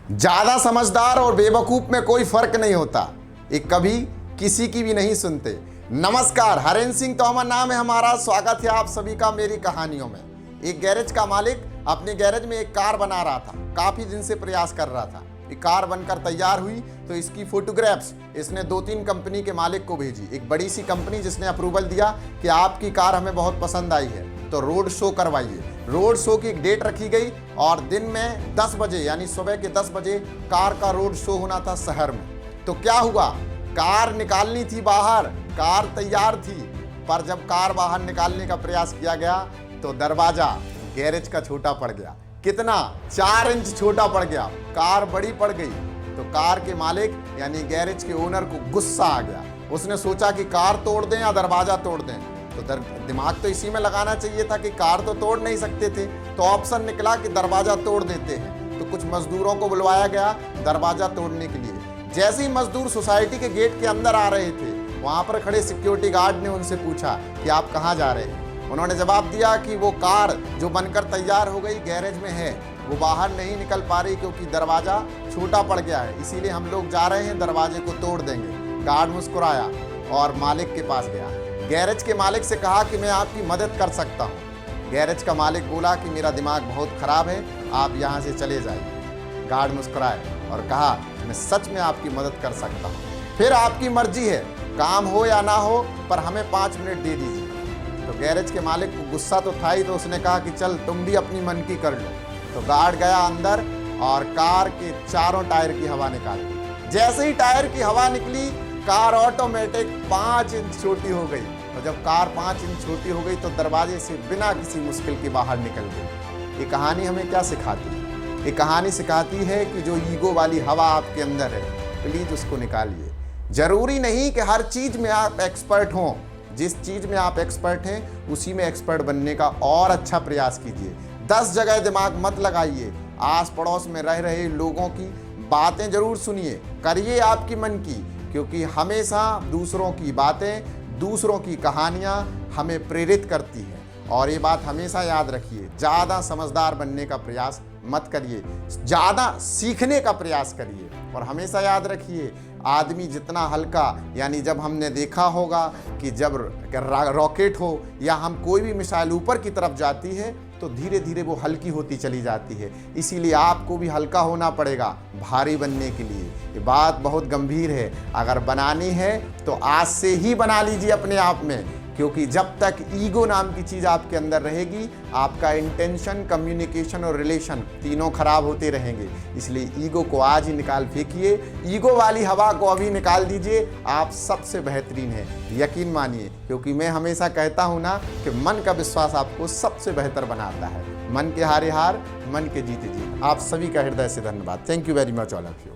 ज्यादा समझदार और बेवकूफ में कोई फर्क नहीं होता, ये कभी किसी की भी नहीं सुनते। नमस्कार, हरेंद्र सिंह तोमर नाम है हमारा। स्वागत है आप सभी का मेरी कहानियों में। एक गैरेज का मालिक अपने गैरेज में एक कार बना रहा था, काफी दिन से प्रयास कर रहा था। ये कार बनकर तैयार हुई तो इसकी फोटोग्राफ्स इसने 2-3 कंपनी के मालिक को भेजी। एक बड़ी सी कंपनी जिसने अप्रूवल दिया कि आपकी कार हमें बहुत पसंद आई है, तो रोड शो करवाइए। रोड शो की एक डेट रखी गई और दिन में 10 बजे यानी सुबह के 10 बजे कार का रोड शो होना था शहर में। तो क्या हुआ, कार निकालनी थी बाहर, कार तैयार थी, पर जब कार बाहर निकालने का प्रयास किया गया तो दरवाजा गैरेज का छोटा पड़ गया। कितना? 4 इंच छोटा पड़ गया। कार बड़ी पड़ गई तो कार के मालिक यानी गैरेज के ओनर को गुस्सा आ गया। उसने सोचा कि कार तोड़ दें या दरवाजा तोड़ दें, तो दिमाग तो इसी में लगाना चाहिए था कि कार तो तोड़ नहीं सकते थे, तो ऑप्शन निकला कि दरवाजा तोड़ देते हैं। तो कुछ मजदूरों को बुलवाया गया दरवाजा तोड़ने के लिए। जैसे ही मजदूर सोसाइटी के गेट के अंदर आ रहे थे, वहां पर खड़े सिक्योरिटी गार्ड ने उनसे पूछा कि आप कहाँ जा रहे हैं। उन्होंने जवाब दिया कि वो कार जो बनकर तैयार हो गई गैरेज में है, वो बाहर नहीं निकल पा रही क्योंकि दरवाजा छोटा पड़ गया है, इसीलिए हम लोग जा रहे हैं, दरवाजे को तोड़ देंगे। गार्ड मुस्कुराया और मालिक के पास गया। गैरेज के मालिक से कहा कि मैं आपकी मदद कर सकता हूँ। गैरेज का मालिक बोला कि मेरा दिमाग बहुत खराब है, आप यहाँ से चले जाइए। गार्ड मुस्कुराए और कहा मैं सच में आपकी मदद कर सकता हूँ, फिर आपकी मर्जी है, काम हो या ना हो, पर हमें 5 मिनट दे दीजिए। तो गैरेज के मालिक को गुस्सा तो था ही, तो उसने कहा कि चल तुम भी अपनी मन की कर लो। तो गार्ड गया अंदर और कार के चारों टायर की हवा निकाली। जैसे ही टायर की हवा निकली, कार ऑटोमेटिक 5 इंच छोटी हो गई। और जब कार 5 इंच छोटी हो गई तो दरवाजे से बिना किसी मुश्किल के बाहर निकल गई। ये कहानी हमें क्या सिखाती है? ये कहानी सिखाती है कि जो ईगो वाली हवा आपके अंदर है, प्लीज उसको निकालिए। जरूरी नहीं कि हर चीज में आप एक्सपर्ट हों। जिस चीज में आप एक्सपर्ट हैं उसी में एक्सपर्ट बनने का और अच्छा प्रयास कीजिए। 10 जगह दिमाग मत लगाइए। आस पड़ोस में रह रहे लोगों की बातें जरूर सुनिए, करिए आपकी मन की, क्योंकि हमेशा दूसरों की बातें, दूसरों की कहानियां हमें प्रेरित करती हैं। और ये बात हमेशा याद रखिए, ज़्यादा समझदार बनने का प्रयास मत करिए, ज़्यादा सीखने का प्रयास करिए। और हमेशा याद रखिए, आदमी जितना हल्का, यानी जब हमने देखा होगा कि जब रॉकेट हो या हम कोई भी मिसाइल ऊपर की तरफ जाती है तो धीरे धीरे वो हल्की होती चली जाती है। इसीलिए आपको भी हल्का होना पड़ेगा भारी बनने के लिए। ये बात बहुत गंभीर है। अगर बनानी है तो आज से ही बना लीजिए अपने आप में, क्योंकि जब तक ईगो नाम की चीज़ आपके अंदर रहेगी, आपका इंटेंशन, कम्युनिकेशन और रिलेशन तीनों खराब होते रहेंगे। इसलिए ईगो को आज ही निकाल फेंकिए, ईगो वाली हवा को अभी निकाल दीजिए। आप सबसे बेहतरीन हैं, यकीन मानिए, क्योंकि मैं हमेशा कहता हूँ ना कि मन का विश्वास आपको सबसे बेहतर बनाता है। मन के हारे हार, मन के जीते जीत। आप सभी का हृदय से धन्यवाद। Thank you very much all of you.